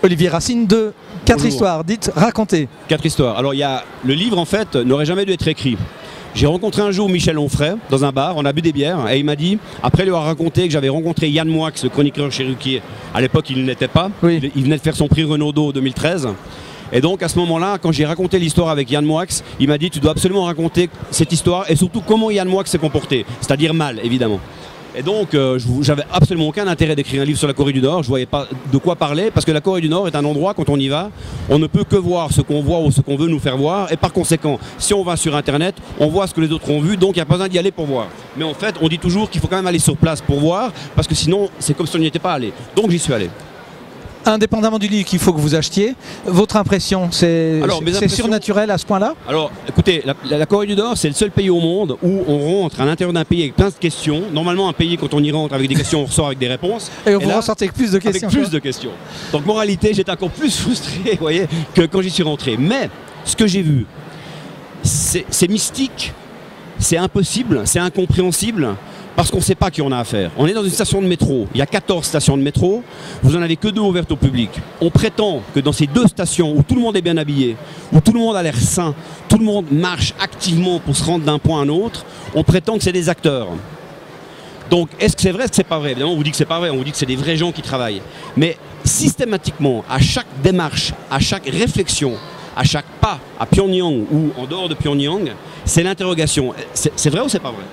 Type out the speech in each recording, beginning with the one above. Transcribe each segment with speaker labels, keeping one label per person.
Speaker 1: Olivier Racine de 4
Speaker 2: Bonjour.
Speaker 1: histoires, dites, racontez.
Speaker 2: 4 histoires. Alors il y a le livre en fait n'aurait jamais dû être écrit. J'ai rencontré un jour Michel Onfray dans un bar, on a bu des bières et il m'a dit, après lui avoir raconté que j'avais rencontré Yann Moix, le chroniqueur chez Ruquier, à l'époque il n'était pas,
Speaker 1: Oui.
Speaker 2: il venait de faire son prix Renaudot 2013. Et donc à ce moment-là, quand j'ai raconté l'histoire avec Yann Moix, il m'a dit tu dois absolument raconter cette histoire et surtout comment Yann Moix s'est comporté, c'est-à-dire mal évidemment. Et donc j'avais absolument aucun intérêt d'écrire un livre sur la Corée du Nord, je ne voyais pas de quoi parler parce que la Corée du Nord est un endroit, quand on y va, on ne peut que voir ce qu'on voit ou ce qu'on veut nous faire voir et par conséquent, si on va sur internet, on voit ce que les autres ont vu, donc il n'y a pas besoin d'y aller pour voir. Mais en fait, on dit toujours qu'il faut quand même aller sur place pour voir parce que sinon, c'est comme si on n'y était pas allé. Donc j'y suis allé.
Speaker 1: Indépendamment du livre qu'il faut que vous achetiez, votre impression, c'est surnaturel à ce point-là?
Speaker 2: Alors, écoutez, la Corée du Nord, c'est le seul pays au monde où on rentre à l'intérieur d'un pays avec plein de questions. Normalement, un pays, quand on y rentre avec des questions, on ressort avec des réponses.
Speaker 1: Et vous ressortez avec plus de questions.
Speaker 2: Avec plus de questions. Donc, moralité, j'étais encore plus frustré, vous voyez, que quand j'y suis rentré. Mais, ce que j'ai vu, c'est mystique, c'est impossible, c'est incompréhensible. Parce qu'on ne sait pas qui on a affaire. On est dans une station de métro, il y a 14 stations de métro, vous n'en avez que 2 ouvertes au public. On prétend que dans ces 2 stations où tout le monde est bien habillé, où tout le monde a l'air sain, tout le monde marche activement pour se rendre d'un point à un autre, on prétend que c'est des acteurs. Donc est-ce que c'est vrai, est-ce que c'est pas vrai? Évidemment on vous dit que c'est pas vrai, on vous dit que c'est des vrais gens qui travaillent. Mais systématiquement, à chaque démarche, à chaque réflexion, à chaque pas, à Pyongyang ou en dehors de Pyongyang, c'est l'interrogation. C'est vrai ou c'est pas vrai?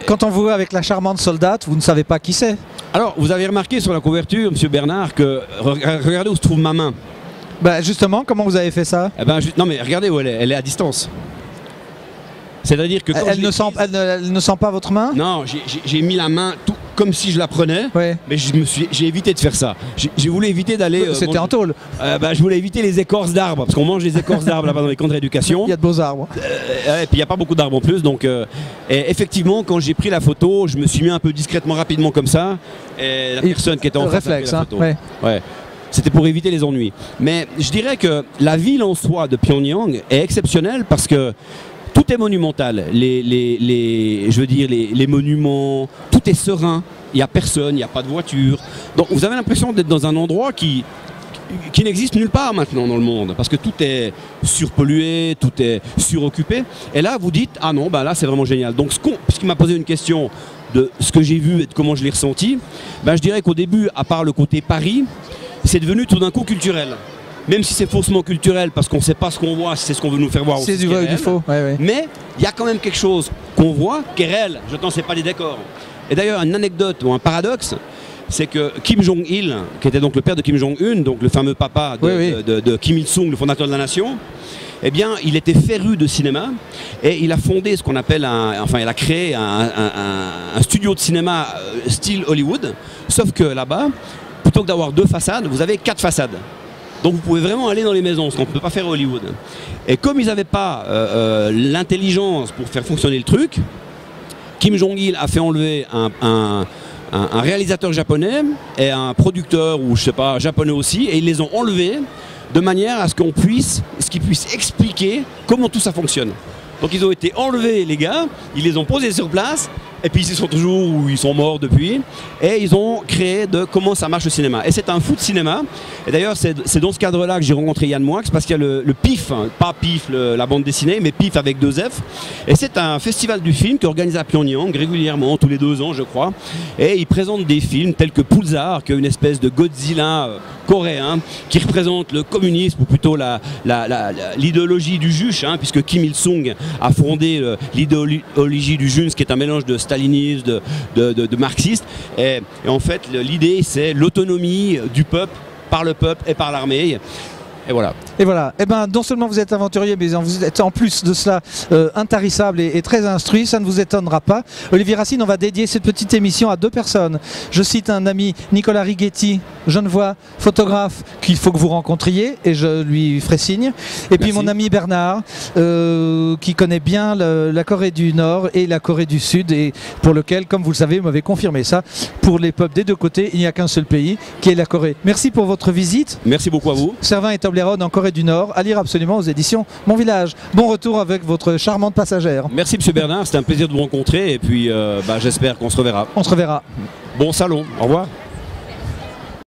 Speaker 1: Quand on vous voit avec la charmante soldate, vous ne savez pas qui c'est.
Speaker 2: Alors, vous avez remarqué sur la couverture, monsieur Bernard, que regardez où se trouve ma main.
Speaker 1: Ben justement, comment vous avez fait ça?
Speaker 2: Eh ben, non mais regardez où elle est à distance. C'est-à-dire que quand
Speaker 1: elle ne sent pas votre main?
Speaker 2: Non, j'ai mis la main tout comme si je la prenais,
Speaker 1: ouais.
Speaker 2: Mais j'ai évité de faire ça. J'ai voulu éviter d'aller...
Speaker 1: C'était en tôle.
Speaker 2: Je voulais éviter les écorces d'arbres, parce qu'on mange les écorces d'arbres là-bas dans les camps de rééducation.
Speaker 1: Il y a de beaux arbres.
Speaker 2: Et puis il n'y a pas beaucoup d'arbres en plus, donc... et effectivement, quand j'ai pris la photo, je me suis mis un peu discrètement, rapidement comme ça, et la personne qui était en face a pris la photo.
Speaker 1: Ouais.
Speaker 2: Ouais. C'était pour éviter les ennuis. Mais je dirais que la ville en soi de Pyongyang est exceptionnelle parce que tout est monumental, je veux dire, les monuments, tout est serein, il n'y a personne, il n'y a pas de voiture. Donc vous avez l'impression d'être dans un endroit qui n'existe nulle part maintenant dans le monde, parce que tout est surpollué, tout est suroccupé. Et là vous dites, ah non, bah là c'est vraiment génial. Donc ce qui m'a posé une question de ce que j'ai vu et de comment je l'ai ressenti, bah, je dirais qu'au début, à part le côté Paris, c'est devenu tout d'un coup culturel. Même si c'est faussement culturel, parce qu'on ne sait pas ce qu'on voit, si c'est ce qu'on veut nous faire voir.
Speaker 1: C'est du vrai ou du faux. Ouais, ouais.
Speaker 2: Mais il y a quand même quelque chose qu'on voit qui est réel. Je ne sais pas les décors. Et d'ailleurs, une anecdote ou un paradoxe, c'est que Kim Jong-il, qui était donc le père de Kim Jong-un, donc le fameux papa de Kim Il-sung, le fondateur de la nation, eh bien, il était féru de cinéma et il a fondé ce qu'on appelle il a créé un studio de cinéma style Hollywood, sauf que là-bas, plutôt que d'avoir 2 façades, vous avez 4 façades. Donc vous pouvez vraiment aller dans les maisons, ce qu'on ne peut pas faire à Hollywood. Et comme ils n'avaient pas l'intelligence pour faire fonctionner le truc, Kim Jong-il a fait enlever un réalisateur japonais et un producteur, ou je sais pas, japonais aussi, et ils les ont enlevés de manière à ce qu'ils puissent expliquer comment tout ça fonctionne. Donc ils ont été enlevés les gars, ils les ont posés sur place, et puis ils sont toujours où ils sont morts depuis, et ils ont créé de comment ça marche le cinéma. Et c'est un fou de cinéma, et d'ailleurs c'est dans ce cadre-là que j'ai rencontré Yann Moix, parce qu'il y a le PIF, hein, pas PIF la bande dessinée, mais PIF avec 2 F, et c'est un festival du film qui est organisé à Pyongyang régulièrement, tous les 2 ans je crois, et il présente des films tels que Pulsar, qui est une espèce de Godzilla coréen, qui représente le communisme, ou plutôt l'idéologie du juche, hein, puisque Kim Il-sung a fondé l'idéologie du Junce, qui est un mélange de stalinisme, de marxiste. Et en fait, l'idée, c'est l'autonomie du peuple, par le peuple et par l'armée. Et voilà.
Speaker 1: Et voilà. Et ben, non seulement vous êtes aventurier, mais vous êtes en plus de cela intarissable et très instruit, ça ne vous étonnera pas. Olivier Racine, on va dédier cette petite émission à 2 personnes. Je cite un ami, Nicolas Righetti, genevois, photographe, qu'il faut que vous rencontriez, et je lui ferai signe. Et puis mon ami Bernard, qui connaît bien la Corée du Nord et la Corée du Sud, et pour lequel, comme vous le savez, vous m'avez confirmé ça, pour les peuples des 2 côtés, il n'y a qu'un seul pays, qui est la Corée. Merci pour votre visite.
Speaker 2: Merci beaucoup à vous.
Speaker 1: Servin et Toblerone en Corée du Nord, à lire absolument aux éditions Mon Village. Bon retour avec votre charmante passagère.
Speaker 2: Merci monsieur Bernard, c'était un plaisir de vous rencontrer, et puis j'espère qu'on se reverra.
Speaker 1: On se reverra.
Speaker 2: Bon salon, au revoir.